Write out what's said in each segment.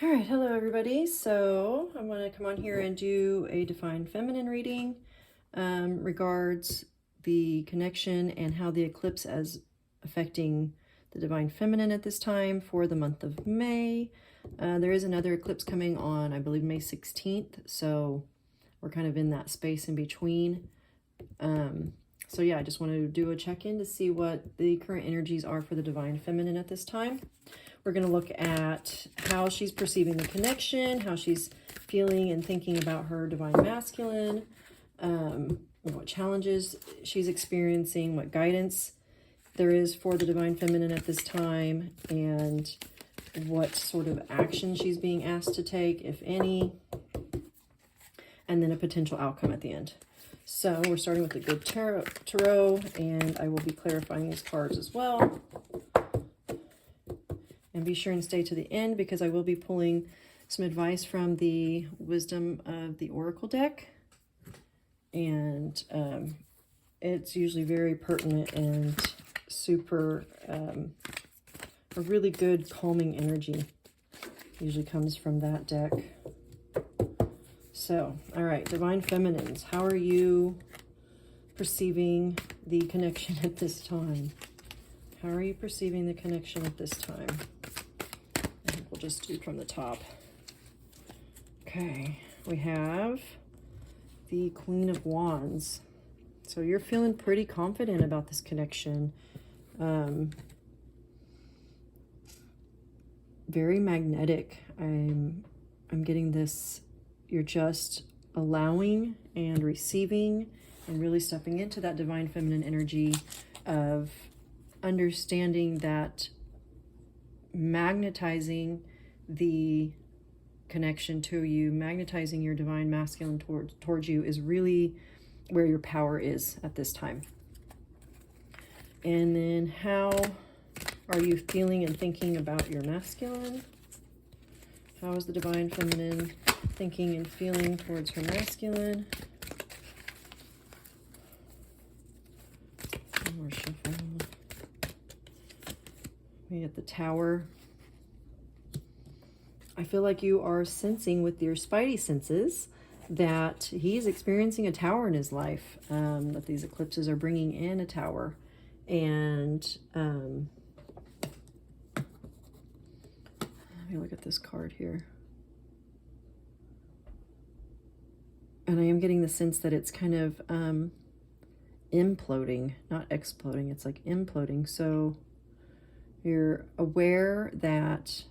All right, hello everybody. So I want to come on here and do a Divine Feminine reading regards the connection and how the eclipse is affecting the Divine Feminine at this time for the month of May. There is another eclipse coming on, I believe, May 16th. So we're kind of in that space in between. So yeah, I just wanted to do a check-in to see what the current energies are for the Divine Feminine at this time. We're going to look at how she's perceiving the connection, how she's feeling and thinking about her Divine Masculine, what challenges she's experiencing, what guidance there is for the Divine Feminine at this time, and what sort of action she's being asked to take, if any, and then a potential outcome at the end. So we're starting with the Good Tarot, and I will be clarifying these cards as well. And be sure and stay to the end because I will be pulling some advice from the Wisdom of the Oracle deck. And it's usually very pertinent and super, a really good calming energy usually comes from that deck. So, all right, Divine Feminines, how are you perceiving the connection at this time? How are you perceiving the connection at this time? I think we'll just do from the top. Okay, we have the Queen of Wands. So you're feeling pretty confident about this connection. Very magnetic. I'm getting this. You're just allowing and receiving and really stepping into that Divine Feminine energy of understanding that magnetizing the connection to you, magnetizing your Divine Masculine towards you is really where your power is at this time. And then how are you feeling and thinking about your masculine? How is the Divine Feminine thinking and feeling towards her masculine? One more shuffle. We get the Tower. I feel like you are sensing with your spidey senses that he's experiencing a tower in his life, that these eclipses are bringing in a tower. And let me look at this card here. And I am getting the sense that it's kind of imploding, not exploding. It's like imploding. So you're aware that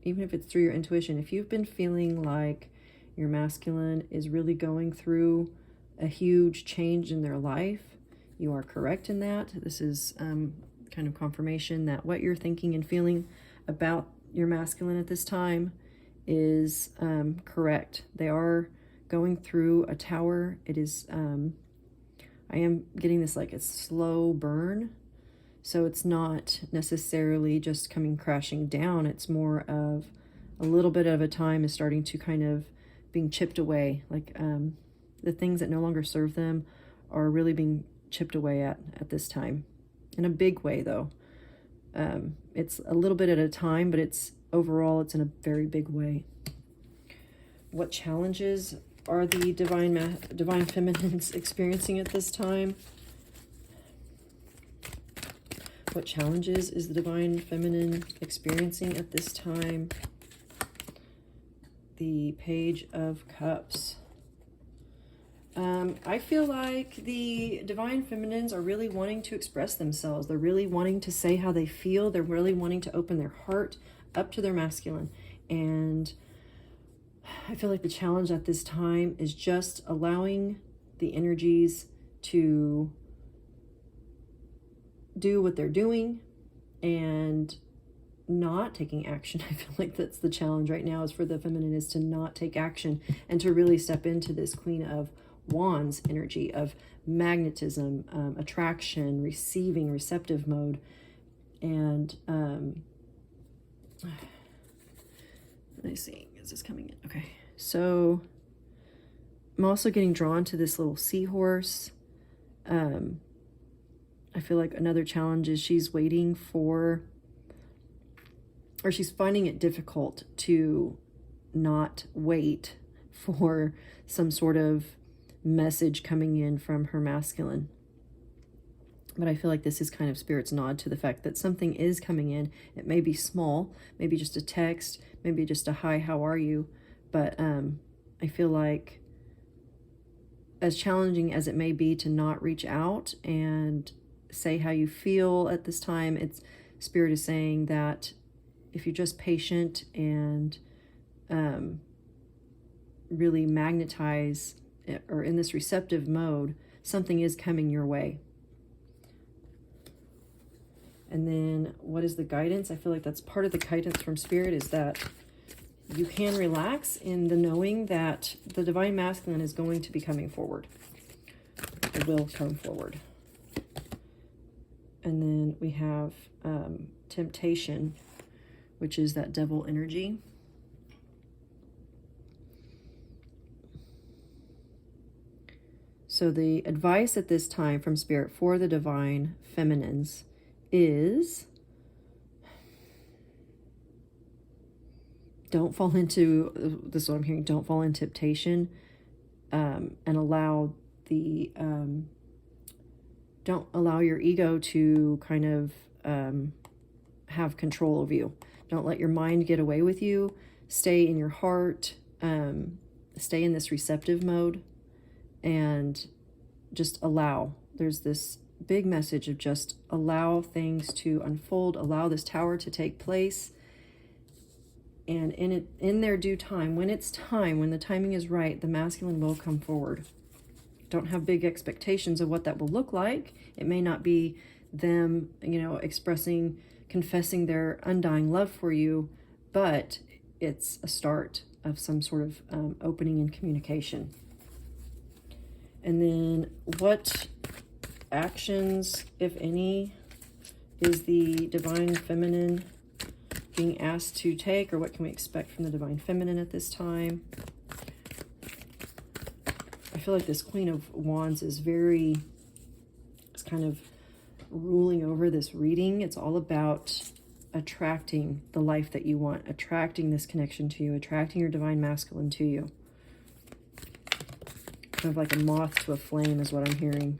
even if it's through your intuition, if you've been feeling like your masculine is really going through a huge change in their life, you are correct in that. This is kind of confirmation that what you're thinking and feeling about your masculine at this time is correct. They are going through a tower. It is, I am getting this like a slow burn. So it's not necessarily just coming crashing down. It's more of a little bit of a time is starting to kind of being chipped away. Like the things that no longer serve them are really being chipped away at this time. In a big way though. It's a little bit at a time, but it's overall it's in a very big way. What challenges are the Divine Feminines experiencing at this time? What challenges is the Divine Feminine experiencing at this time? The Page of Cups. I feel like the Divine Feminines are really wanting to express themselves. They're really wanting to say how they feel. They're really wanting to open their heart up to their masculine. And I feel like the challenge at this time is just allowing the energies to do what they're doing and not taking action. I feel like that's the challenge right now, is for the feminine, is to not take action and to really step into this Queen of Wands energy of magnetism, attraction, receiving, receptive mode. And let me see, is this coming in? Okay, so I'm also getting drawn to this little seahorse. I feel like another challenge is she's waiting for, or she's finding it difficult to not wait for some sort of message coming in from her masculine. But I feel like this is kind of Spirit's nod to the fact that something is coming in. It may be small, maybe just a text, maybe just a hi, how are you? But I feel like, as challenging as it may be to not reach out and say how you feel at this time, it's Spirit is saying that if you're just patient and really magnetize or in this receptive mode, something is coming your way. And then what is the guidance? I feel like that's part of the guidance from Spirit, is that you can relax in the knowing that the Divine Masculine is going to be coming forward. It will come forward. And then we have temptation, which is that devil energy. So the advice at this time from Spirit for the Divine Feminines is, don't fall into, this is what I'm hearing, don't fall in temptation, and allow the, don't allow your ego to kind of have control of you. Don't let your mind get away with you. Stay in your heart, stay in this receptive mode, and just allow. There's this big message of just allow things to unfold, allow this tower to take place, and in their due time, when it's time, when the timing is right, the masculine will come forward. Don't have big expectations of what that will look like. It may not be them, expressing, confessing their undying love for you, but it's a start of some sort of opening in communication. And then what actions, if any, is the Divine Feminine being asked to take, or what can we expect from the Divine Feminine at this time? I feel like this Queen of Wands is it's kind of ruling over this reading. It's all about attracting the life that you want, attracting this connection to you, attracting your Divine Masculine to you. Kind of like a moth to a flame is what I'm hearing.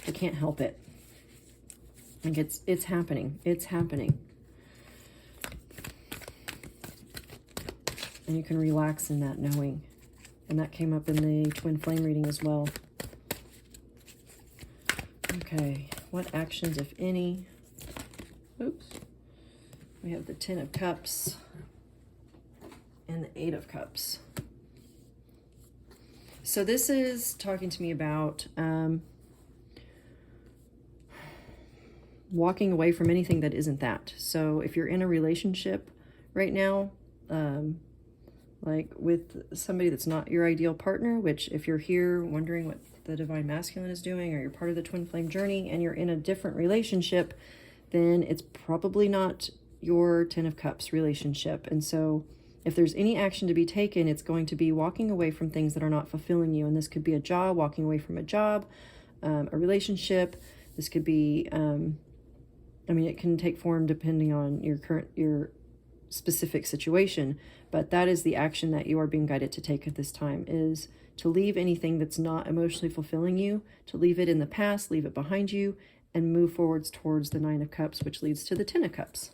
I can't help it. Like it's happening. It's happening. And you can relax in that knowing. And that came up in the twin flame reading as well. Okay, what actions, if any? Oops. We have the 10 of Cups and the 8 of Cups. So this is talking to me about walking away from anything that isn't that. So if you're in a relationship right now, like with somebody that's not your ideal partner, which if you're here wondering what the Divine Masculine is doing, or you're part of the twin flame journey and you're in a different relationship, then it's probably not your 10 of Cups relationship. And so if there's any action to be taken, it's going to be walking away from things that are not fulfilling you. And this could be a job, walking away from a job, a relationship. This could be, it can take form depending on your specific situation, but that is the action that you are being guided to take at this time, is to leave anything that's not emotionally fulfilling you, to leave it in the past, leave it behind you, and move forwards towards the 9 of Cups, which leads to the 10 of Cups.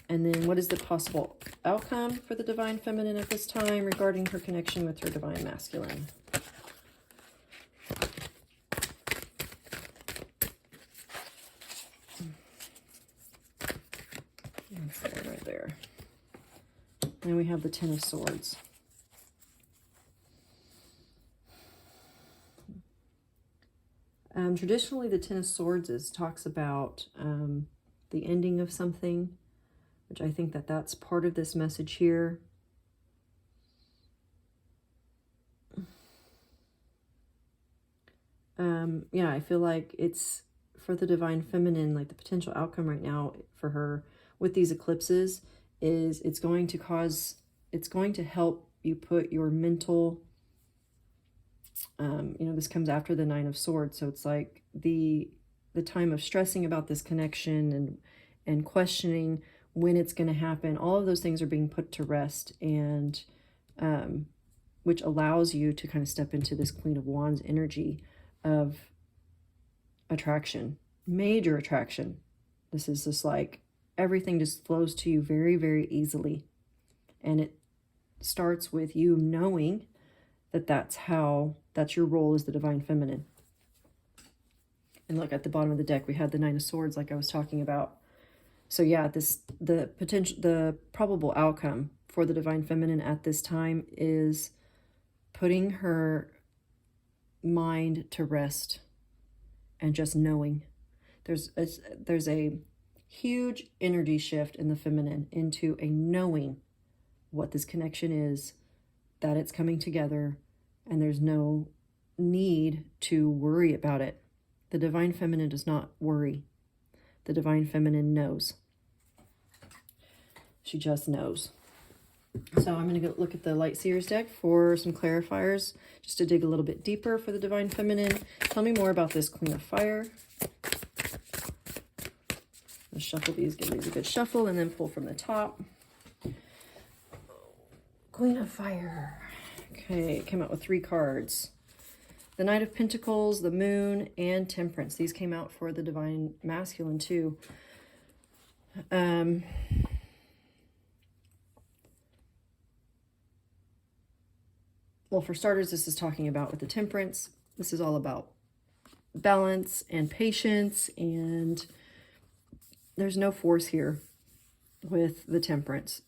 And then what is the possible outcome for the Divine Feminine at this time regarding her connection with her Divine Masculine? Right there. And we have the 10 of Swords. Traditionally, the 10 of Swords talks about the ending of something, which I think that's part of this message here. Yeah, I feel like it's for the Divine Feminine, like the potential outcome right now for her with these eclipses is it's going to help you put your mental, this comes after the 9 of Swords. So it's like the time of stressing about this connection and questioning when it's going to happen. All of those things are being put to rest, and which allows you to kind of step into this Queen of Wands energy of attraction, major attraction. This is just like everything just flows to you very, very easily. And it starts with you knowing that that's your role as the divine feminine. And look, at the bottom of the deck, we had the Nine of Swords, like I was talking about. So yeah, the probable outcome for the divine feminine at this time is putting her mind to rest and just knowing. There's a huge energy shift in the feminine into a knowing what this connection is, that it's coming together, and there's no need to worry about it. The divine feminine does not worry. The divine feminine knows. She just knows. So I'm going to go look at the Light Seers deck for some clarifiers, just to dig a little bit deeper for the divine feminine. Tell me more about this Queen of Fire. Let's shuffle these, give these a good shuffle, and then pull from the top. Queen of Fire. Okay, it came out with 3 cards. The Knight of Pentacles, the Moon, and Temperance. These came out for the divine masculine too. Well, for starters, this is talking about with the Temperance. This is all about balance and patience, and there's no force here with the Temperance.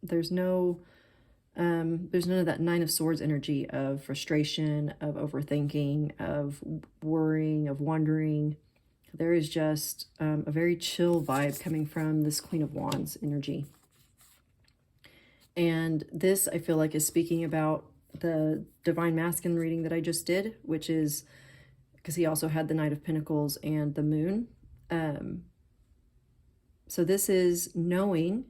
There's none of that Nine of Swords energy of frustration, of overthinking, of worrying, of wondering. There is just a very chill vibe coming from this Queen of Wands energy. And this, I feel like, is speaking about the divine masculine reading that I just did, which is because he also had the Knight of Pentacles and the Moon. So this is knowing.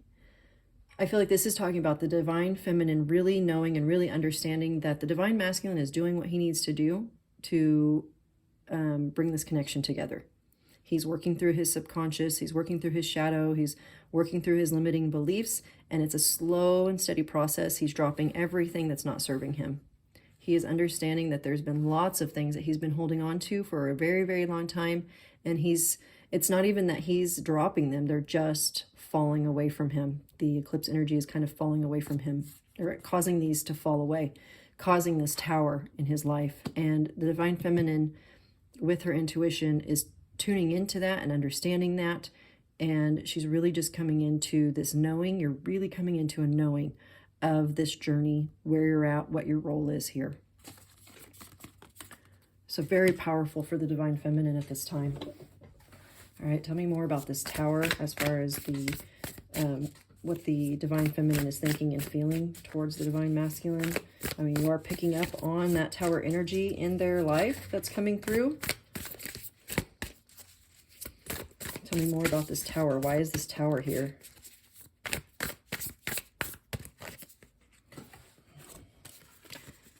I feel like this is talking about the divine feminine really knowing and really understanding that the divine masculine is doing what he needs to do to bring this connection together. He's working through his subconscious. He's working through his shadow. He's working through his limiting beliefs. And it's a slow and steady process. He's dropping everything that's not serving him. He is understanding that there's been lots of things that he's been holding on to for a very, very long time. And it's not even that he's dropping them. They're just falling away from him. The eclipse energy is kind of falling away from him, or causing these to fall away, causing this tower in his life. And the divine feminine, with her intuition, is tuning into that and understanding that. And she's really just coming into this knowing. You're really coming into a knowing of this journey, where you're at, what your role is here. So very powerful for the divine feminine at this time. All right, tell me more about this tower as far as the what the divine feminine is thinking and feeling towards the divine masculine. I mean, you are picking up on that tower energy in their life that's coming through. Tell me more about this tower. Why is this tower here?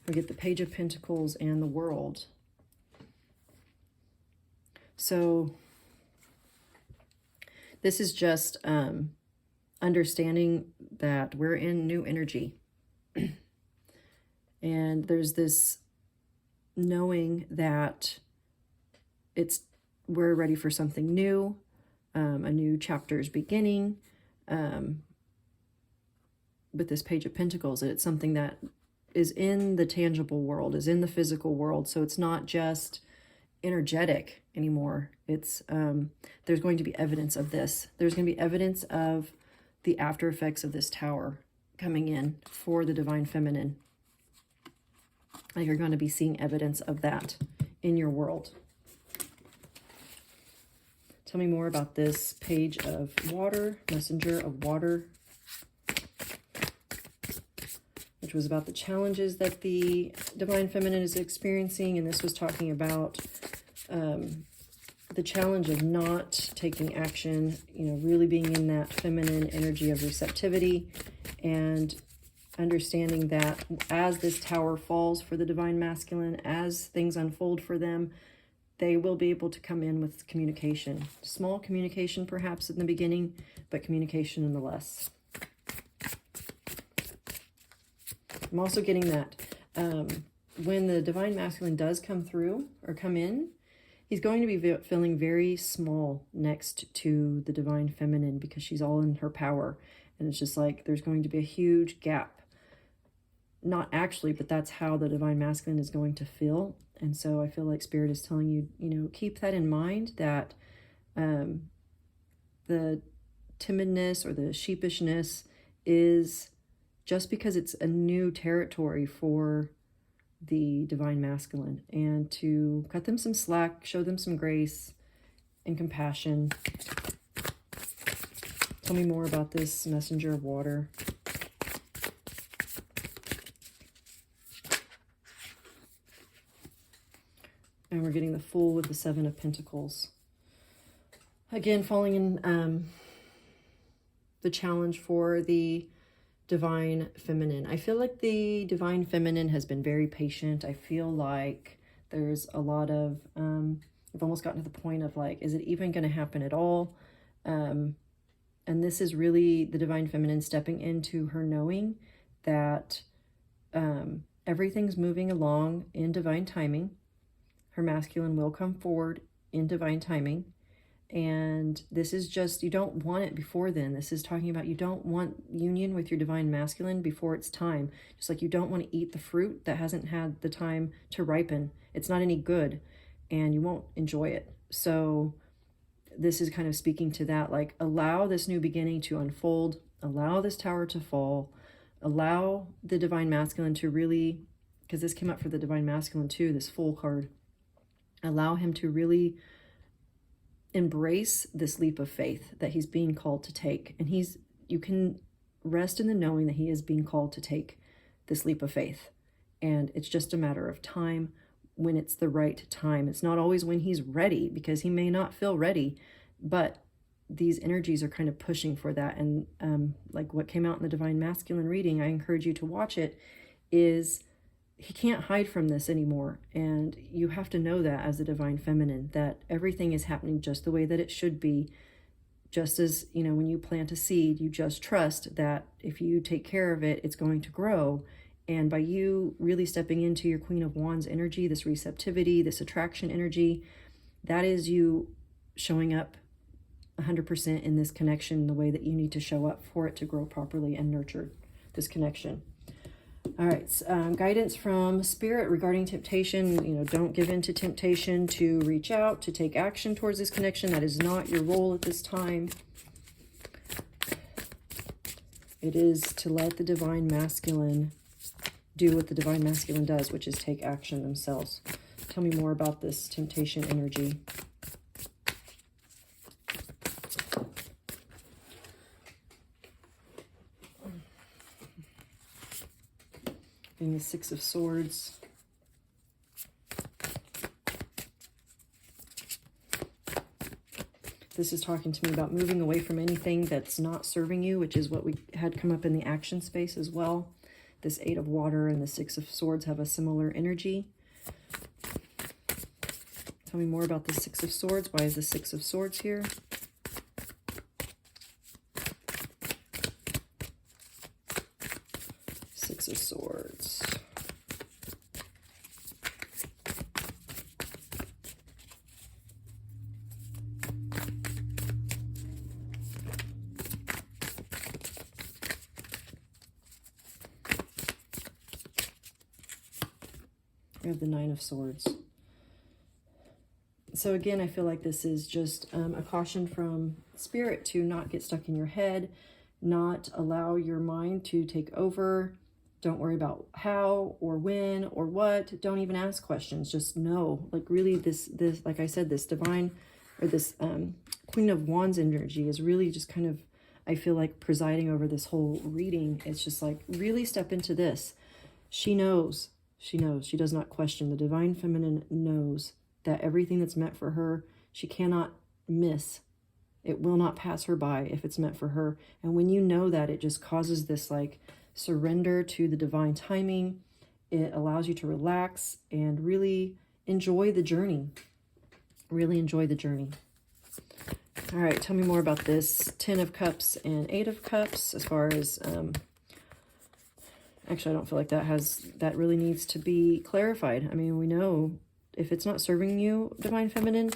We get the Page of Pentacles and the World. So this is just understanding that we're in new energy. And there's this knowing that we're ready for something new. A new chapter is beginning. With this Page of Pentacles, it's something that is in the tangible world, is in the physical world. So it's not just energetic anymore. It's there's going to be evidence of this. There's going to be evidence of the after effects of this tower coming in for the divine feminine. Like, you're going to be seeing evidence of that in your world. Tell me more about this Page of Water, Messenger of Water, which was about the challenges that the divine feminine is experiencing. And this was talking about the challenge of not taking action, really being in that feminine energy of receptivity, and understanding that as this tower falls for the divine masculine, as things unfold for them, they will be able to come in with communication. Small communication perhaps in the beginning, but communication nonetheless. I'm also getting that when the divine masculine does come through or come in, he's going to be feeling very small next to the divine feminine because she's all in her power. And it's just like there's going to be a huge gap. Not actually, but that's how the divine masculine is going to feel. And so I feel like Spirit is telling you, you know, keep that in mind, that the timidness or the sheepishness is just because it's a new territory for the divine masculine, and to cut them some slack, show them some grace and compassion. Tell me more about this messenger of water. And we're getting the Fool with the Seven of Pentacles. Again, falling in the challenge for the divine feminine. I feel like the divine feminine has been very patient. I feel like there's a lot of, I've almost gotten to the point of like, is it even going to happen at all? And this is really the divine feminine stepping into her knowing that everything's moving along in divine timing. Her masculine will come forward in divine timing. And this is just, you don't want it before then. This is talking about you don't want union with your divine masculine before it's time. Just like you don't want to eat the fruit that hasn't had the time to ripen. It's not any good and you won't enjoy it. So this is kind of speaking to that, like allow this new beginning to unfold, allow this tower to fall, allow the divine masculine to really, because this came up for the divine masculine too, this Fool card, allow him to really embrace this leap of faith that he's being called to take. And you can rest in the knowing that he is being called to take this leap of faith. And it's just a matter of time when it's the right time. It's not always when he's ready, because he may not feel ready, but these energies are kind of pushing for that. And like what came out in the divine masculine reading, I encourage you to watch it, is he can't hide from this anymore. And you have to know that as the divine feminine, that everything is happening just the way that it should be. Just as, you know, when you plant a seed, you just trust that if you take care of it, it's going to grow. And by you really stepping into your Queen of Wands energy, this receptivity, this attraction energy, that is you showing up 100% in this connection, the way that you need to show up for it to grow properly and nurture this connection. All right, guidance from Spirit regarding temptation. You know, don't give in to temptation to reach out, to take action towards this connection. That is not your role at this time. It is to let the divine masculine do what the divine masculine does, which is take action themselves. Tell me more about this temptation energy. And the Six of Swords. This is talking to me about moving away from anything that's not serving you, which is what we had come up in the action space as well. This Eight of Water and the Six of Swords have a similar energy. Tell me more about the Six of Swords. Why is the Six of Swords here? Six of Swords. We have the Nine of Swords. So again, I feel like this is just a caution from Spirit to not get stuck in your head, not allow your mind to take over. Don't worry about how or when or what. Don't even ask questions. Just know, like really this, like I said, this divine or this Queen of Wands energy is really just kind of, I feel like, presiding over this whole reading. It's just like, really step into this. She knows. She knows. She does not question. The divine feminine knows that everything that's meant for her, she cannot miss. It will not pass her by if it's meant for her. And when you know that, it just causes this like surrender to the divine timing. It allows you to relax and really enjoy the journey. Really enjoy the journey. All right, tell me more about this 10 of Cups and 8 of Cups as far as, actually, I don't feel like that really needs to be clarified. I mean, we know if it's not serving you, Divine Feminine,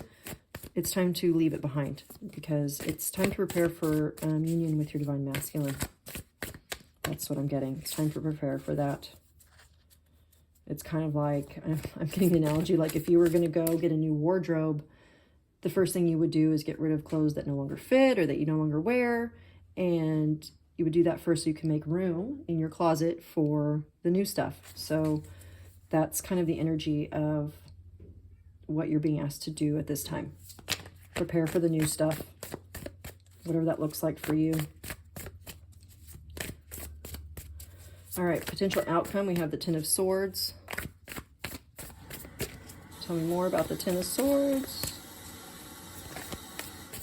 it's time to leave it behind, because it's time to prepare for union with your Divine Masculine. That's what I'm getting. It's time to prepare for that. It's kind of like, I'm getting the analogy, like if you were going to go get a new wardrobe, the first thing you would do is get rid of clothes that no longer fit or that you no longer wear. And you would do that first so you can make room in your closet for the new stuff. So that's kind of the energy of what you're being asked to do at this time. Prepare for the new stuff, whatever that looks like for you. All right, potential outcome. We have the 10 of Swords. Tell me more about the 10 of Swords.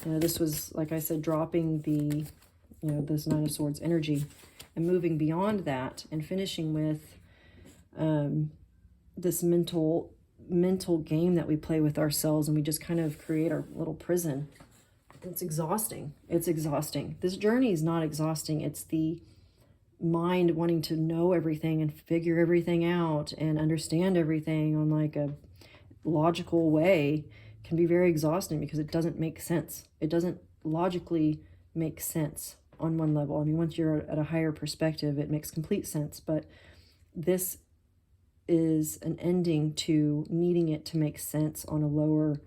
You know, this was, like I said, dropping the, you know, this 9 of Swords energy and moving beyond that and finishing with this mental game that we play with ourselves, and we just kind of create our little prison. It's exhausting. It's exhausting. This journey is not exhausting. It's the mind wanting to know everything and figure everything out and understand everything on like a logical way can be very exhausting, because it doesn't make sense. It doesn't logically make sense on one level. I mean, once you're at a higher perspective, it makes complete sense. But this is an ending to needing it to make sense on a lower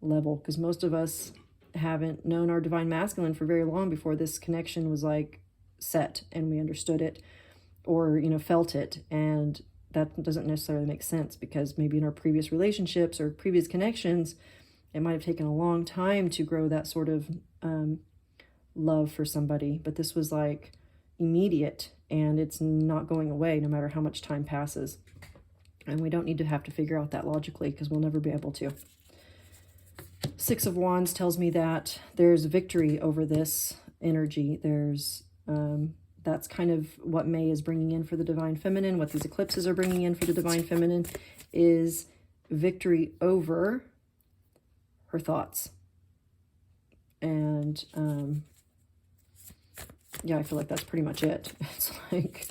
level, because most of us haven't known our Divine Masculine for very long before this connection was like set and we understood it, or, you know, felt it. And that doesn't necessarily make sense, because maybe in our previous relationships or previous connections, it might have taken a long time to grow that sort of love for somebody. But this was like immediate, and it's not going away no matter how much time passes. And we don't need to have to figure out that logically, because we'll never be able to. 6 of Wands tells me that there's victory over this energy. There's that's kind of what May is bringing in for the Divine Feminine. What these eclipses are bringing in for the Divine Feminine is victory over her thoughts. And yeah, I feel like that's pretty much it. It's like,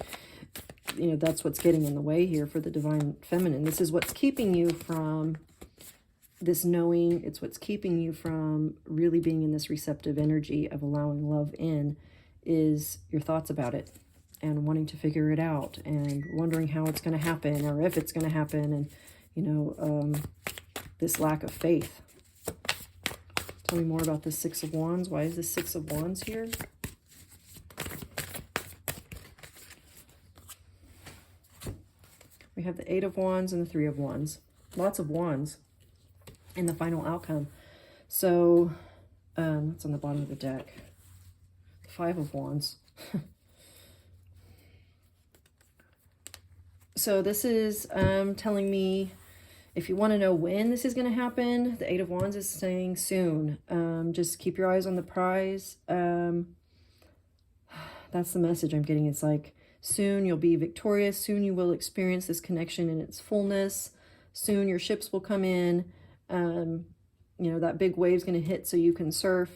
you know, that's what's getting in the way here for the Divine Feminine. This is what's keeping you from this knowing. It's what's keeping you from really being in this receptive energy of allowing love in, is your thoughts about it and wanting to figure it out and wondering how it's going to happen or if it's going to happen. And, you know, this lack of faith. Tell me more about the 6 of Wands. Why is the 6 of Wands here? We have the 8 of Wands and the 3 of Wands. Lots of Wands in the final outcome. So, that's on the bottom of the deck. 5 of Wands. So this is telling me, if you want to know when this is going to happen, the 8 of Wands is saying soon. Just keep your eyes on the prize. That's the message I'm getting. It's like, soon you'll be victorious. Soon you will experience this connection in its fullness. Soon your ships will come in. You know, that big wave's going to hit so you can surf.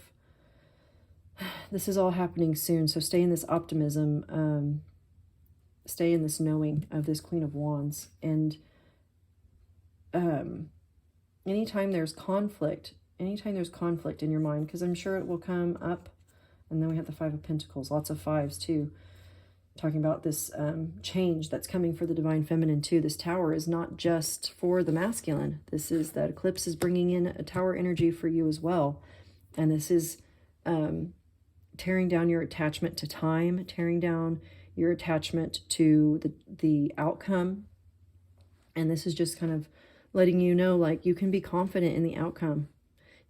This is all happening soon. So stay in this optimism. Stay in this knowing of this Queen of Wands. And anytime there's conflict in your mind, because I'm sure it will come up. And then we have the 5 of Pentacles, lots of 5s too, talking about this change that's coming for the Divine Feminine too. This Tower is not just for the masculine. This is, that eclipse is bringing in a Tower energy for you as well. And this is tearing down your attachment to time, tearing down your attachment to the outcome. And this is just kind of letting you know, like, you can be confident in the outcome.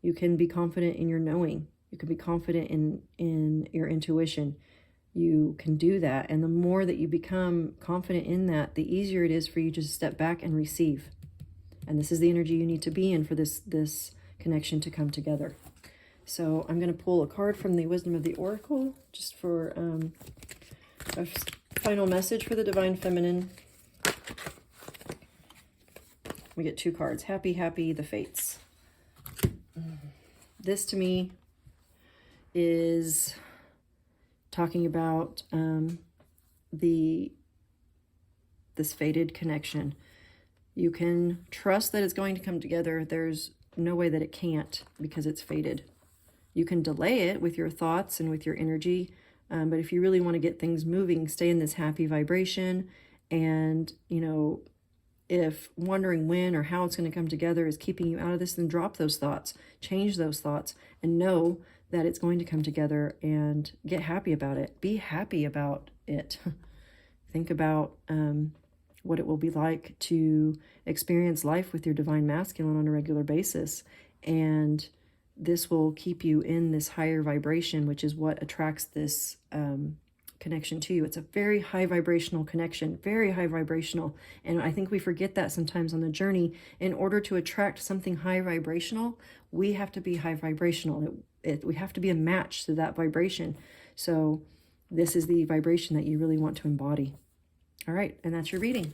You can be confident in your knowing. You can be confident in your intuition. You can do that. And the more that you become confident in that, the easier it is for you to step back and receive. And this is the energy you need to be in for this connection to come together. So I'm going to pull a card from the Wisdom of the Oracle, just for a final message for the Divine Feminine. We get 2 cards. Happy, the Fates. this to me is talking about this fated connection. You can trust that it's going to come together. There's no way that it can't, because it's fated. You can delay it with your thoughts and with your energy, but if you really want to get things moving, stay in this happy vibration. And, you know, if wondering when or how it's going to come together is keeping you out of this, then drop those thoughts, change those thoughts, and know that it's going to come together, and get happy about it. Be happy about it. Think about what it will be like to experience life with your divine masculine on a regular basis. And this will keep you in this higher vibration, which is what attracts this connection to you. It's a very high vibrational connection, very high vibrational. And I think we forget that sometimes on the journey. In order to attract something high vibrational, we have to be high vibrational. We have to be a match to that vibration. So this is the vibration that you really want to embody. All right, and that's your reading.